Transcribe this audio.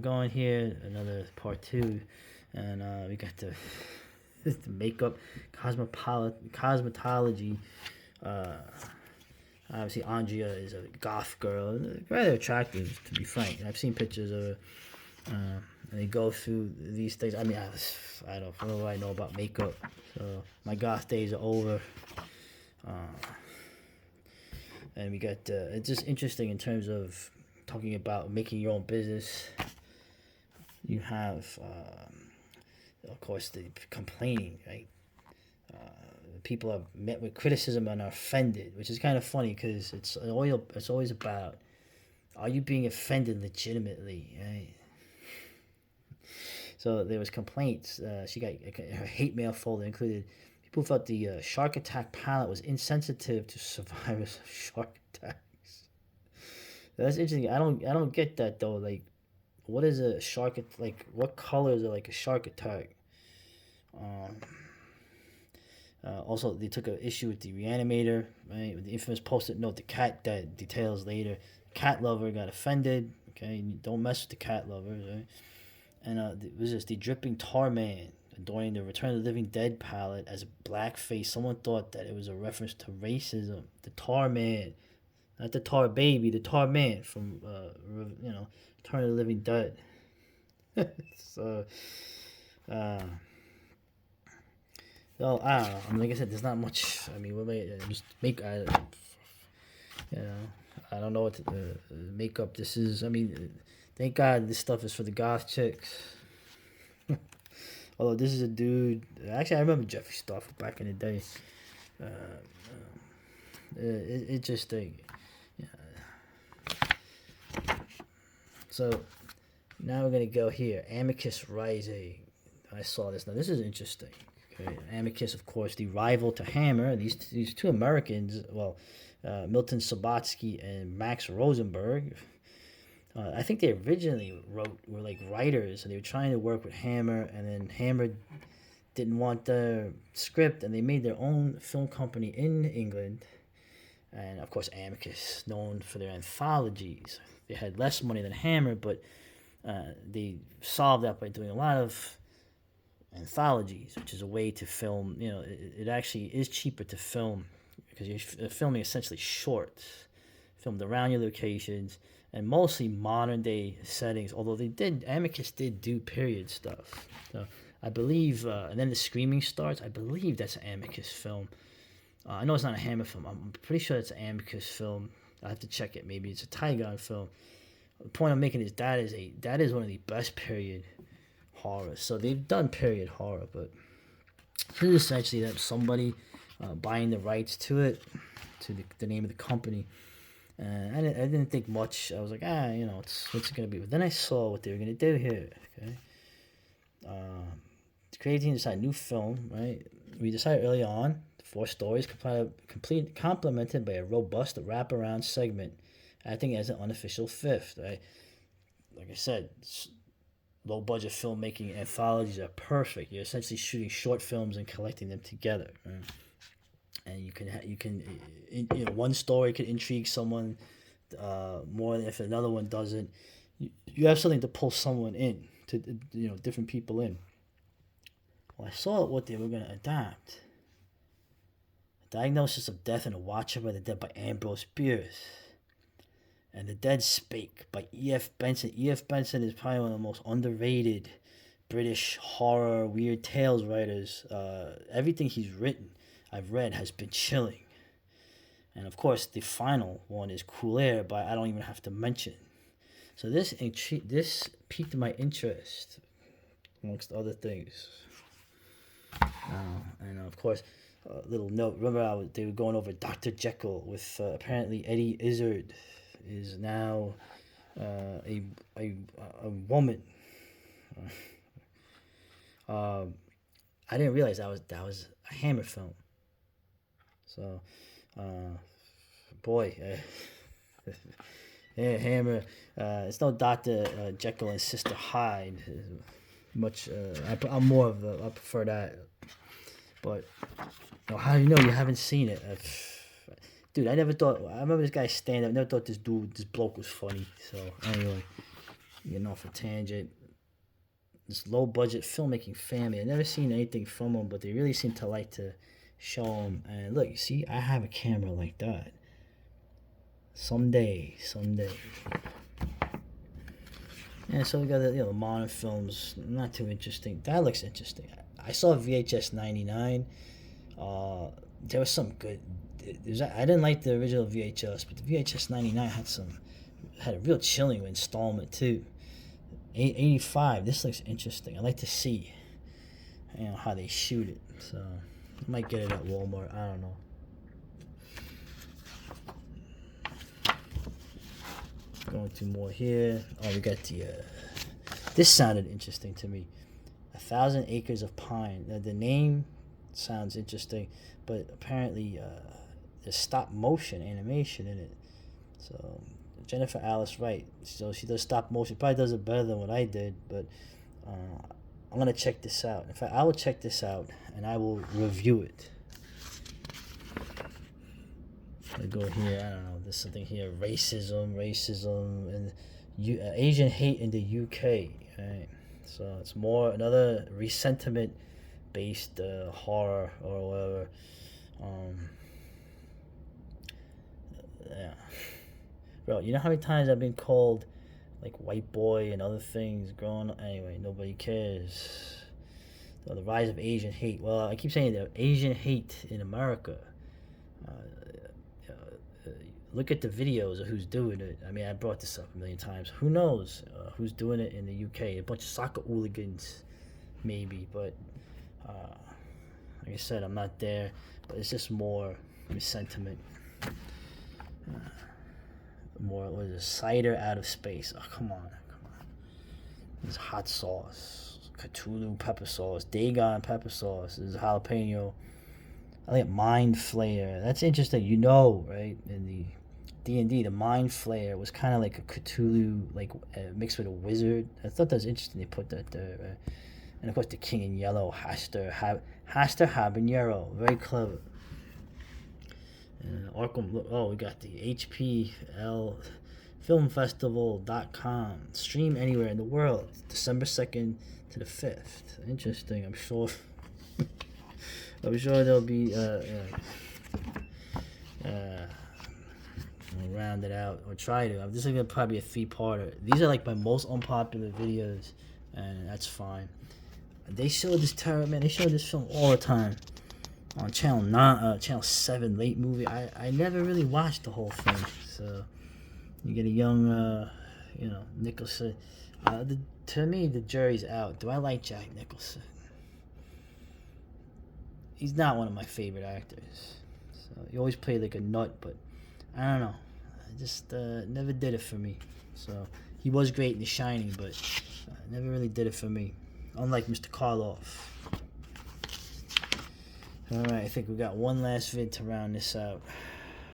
going here. Another part 2, and we got the the makeup, cosmetology. Uh, Obviously, Andrea is a goth girl, rather attractive, to be frank. I've seen pictures of her, and they go through these things. I mean, I don't know what I know about makeup, so my goth days are over. And we got it's just interesting in terms of talking about making your own business. You have, of course, the complaining, right? People are met with criticism and are offended, which is kind of funny because it's always about, are you being offended legitimately, right? So there was complaints. She got her hate mail folder included. People felt the shark attack palette was insensitive to survivors of shark attacks. That's interesting. I don't get that though. Like, what is a shark? Like, what colors are like a shark attack? Also, they took an issue with the reanimator, right? With the infamous post-it note, the cat that details later. Cat lover got offended. Okay, don't mess with the cat lovers, right? And it was just the dripping tar man adorning the Return of the Living Dead palette as a blackface. Someone thought that it was a reference to racism. The tar man, not the tar baby, the tar man from Return of the Living Dead. So, well, I don't know. I mean, like I said, there's not much. I mean, what just make I don't know what the makeup this is. I mean, thank God this stuff is for the goth chicks. Although this is a dude. Actually, I remember Jeffree Star back in the day. It just yeah. So now we're gonna go here. Amicus Rising. I saw this. Now this is interesting. Okay. Amicus, of course, the rival to Hammer. These two Americans. Well, Milton Subotsky and Max Rosenberg. I think they originally were like writers, and they were trying to work with Hammer, and then Hammer didn't want the script, and they made their own film company in England. And of course, Amicus, known for their anthologies. They had less money than Hammer, but they solved that by doing a lot of anthologies, which is a way to film. You know, it actually is cheaper to film because you're filming essentially shorts, filmed around your locations, and mostly modern day settings. Although Amicus did do period stuff. So I believe, and then the screaming starts. I believe that's an Amicus film. I know it's not a Hammer film. I'm pretty sure it's an Amicus film. I have to check it. Maybe it's a Tygon film. The point I'm making is that is one of the best period horrors. So they've done period horror, but this is essentially that somebody buying the rights to it, to the name of the company. I didn't think much. I was like, what's it gonna be? But then I saw what they were gonna do here. Okay, the creative team decided new film. Right, we decided early on 4 stories, complemented by a robust wraparound segment, acting as an unofficial 5th. Right, like I said, low budget filmmaking anthologies are perfect. You're essentially shooting short films and collecting them together. Right? And you can one story could intrigue someone more than if another one doesn't. You have something to pull someone in, to different people in. Well, I saw what they were going to adapt. A Diagnosis of Death and a Watcher by the Dead by Ambrose Bierce. And The Dead Spake by E.F. Benson. E.F. Benson is probably one of the most underrated British horror, weird tales writers. Everything he's written, I've read, has been chilling. And of course, the final one is Cool Air, but I don't even have to mention. So this piqued my interest, amongst other things. And of course, a little note. Remember, they were going over Dr. Jekyll with apparently Eddie Izzard is now a woman. I didn't realize that was a Hammer film. So, yeah, Hammer. It's no Dr. Jekyll and Sister Hyde. Much. I'm more of I prefer that. But how do you know you haven't seen it? Dude, I never thought. I remember this guy stand up. Never thought this bloke was funny. So anyway, Getting off a tangent. This low budget filmmaking family. I've never seen anything from them, but they really seem to like to show them. And look, you see, I have a camera like that. Someday. And so we got the modern films. Not too interesting. That looks interesting. I saw VHS 99. There was some good. I didn't like the original VHS, but the VHS 99 had a real chilling installment too. 85. This looks interesting. I like to see, how they shoot it. So I might get it at Walmart. I don't know. Going through more here. Oh, we got the. This sounded interesting to me. 1,000 Acres of Pine. Now, the name sounds interesting, but apparently there's stop motion animation in it. So Jennifer Alice Wright. So she does stop motion. Probably does it better than what I did, but I'm gonna check this out. In fact, I will check this out and I will review it. I go here. I don't know. There's something here. Racism, and Asian hate in the UK. Right? So it's more another resentment-based horror or whatever. Yeah. Bro, you know how many times I've been called like white boy and other things growing up? Anyway, nobody cares. So the rise of Asian hate. Well, I keep saying that Asian hate in America. Look at the videos of who's doing it. I mean, I brought this up a million times. Who knows who's doing it in the UK? A bunch of soccer hooligans, maybe. But like I said, I'm not there. But it's just more sentiment. More, what is it? Cider out of space. Oh, come on. This hot sauce. Cthulhu pepper sauce. Dagon pepper sauce. This is jalapeno. I think Mind Flayer. That's interesting. Right? In the D&D, the Mind Flayer was kind of like a Cthulhu, mixed with a wizard. I thought that was interesting. They put that there. Right? And of course, the King in Yellow, Haster Habanero. Very clever. Arkham. We got the HPL Filmfestival.com. Stream anywhere in the world. December 2nd to the 5th. Interesting. I'm sure there'll be. I'll round it out or try to. This is gonna probably be a 3-parter. These are like my most unpopular videos, and that's fine. They show this terror, man. They show this film all the time on channel 7, late movie. I never really watched the whole thing, so you get a young, Nicholson. To me, the jury's out. Do I like Jack Nicholson? He's not one of my favorite actors. So he always played like a nut, but I don't know. I just never did it for me. So he was great in The Shining, but never really did it for me. Unlike Mr. Karloff. Alright, I think we got one last vid to round this out.